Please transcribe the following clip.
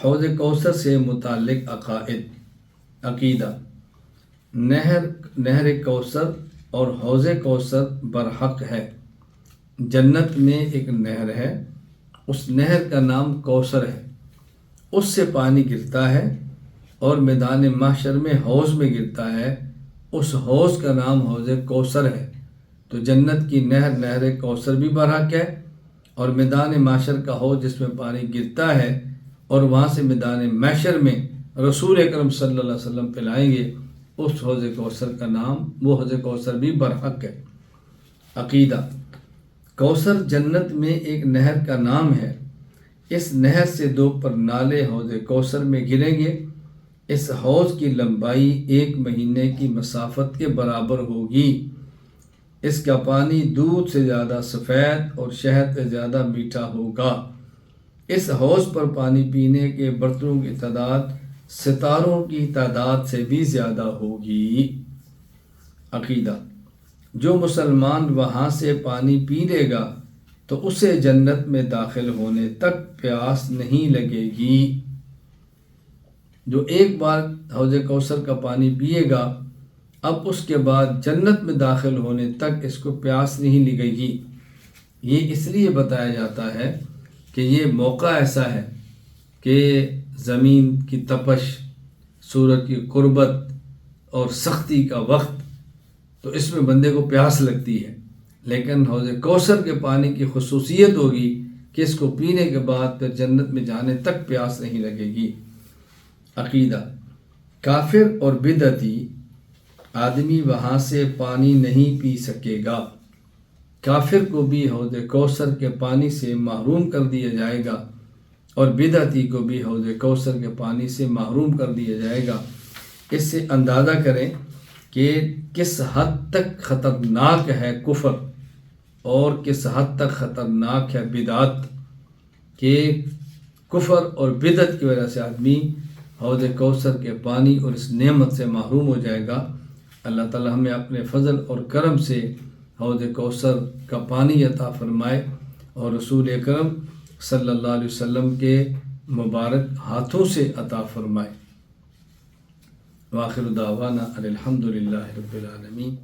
حوض کوثر سے متعلق عقیدہ۔ نہر کوثر اور حوض کوثر برحق ہے۔ جنت میں ایک نہر ہے، اس نہر کا نام کوثر ہے، اس سے پانی گرتا ہے اور میدان محشر میں حوض میں گرتا ہے، اس حوض کا نام حوض کوثر ہے۔ تو جنت کی نہر کوثر بھی برحق ہے، اور میدان محشر کا حوض جس میں پانی گرتا ہے اور وہاں سے میدان محشر میں رسول اکرم صلی اللہ علیہ وسلم پلائیں گے، اس حوض کوثر کا نام، وہ حوض کوثر بھی برحق ہے۔ عقیدہ۔ کوثر جنت میں ایک نہر کا نام ہے، اس نہر سے 2 پرنالے حوض کوثر میں گریں گے، اس حوض کی لمبائی 1 مہینے کی مسافت کے برابر ہوگی، اس کا پانی دودھ سے زیادہ سفید اور شہد سے زیادہ میٹھا ہوگا، اس حوض پر پانی پینے کے برتنوں کی تعداد ستاروں کی تعداد سے بھی زیادہ ہوگی۔ عقیدہ۔ جو مسلمان وہاں سے پانی پی لے گا تو اسے جنت میں داخل ہونے تک پیاس نہیں لگے گی۔ جو ایک بار حوض کوثر کا پانی پیے گا، اب اس کے بعد جنت میں داخل ہونے تک اس کو پیاس نہیں لگے گی۔ یہ اس لیے بتایا جاتا ہے کہ یہ موقع ایسا ہے کہ زمین کی تپش، سورج کی قربت اور سختی کا وقت، تو اس میں بندے کو پیاس لگتی ہے، لیکن حوض کوثر کے پانی کی خصوصیت ہوگی کہ اس کو پینے کے بعد پھر جنت میں جانے تک پیاس نہیں لگے گی۔ عقیدہ۔ کافر اور بدعتی آدمی وہاں سے پانی نہیں پی سکے گا، کافر کو بھی حوض کوثر کے پانی سے محروم کر دیا جائے گا، اور بدعتی کو بھی حوض کوثر کے پانی سے محروم کر دیا جائے گا۔ اس سے اندازہ کریں کہ کس حد تک خطرناک ہے کفر اور کس حد تک خطرناک ہے بدعت، کہ کفر اور بدعت کی وجہ سے آدمی حوض کوثر کے پانی اور اس نعمت سے محروم ہو جائے گا۔ اللہ تعالی ہمیں اپنے فضل اور کرم سے حوض کوثر کا پانی عطا فرمائے، اور رسول اکرم صلی اللہ علیہ وسلم کے مبارک ہاتھوں سے عطا فرمائے۔ وآخر دعوانا الحمد للہ رب العالمین۔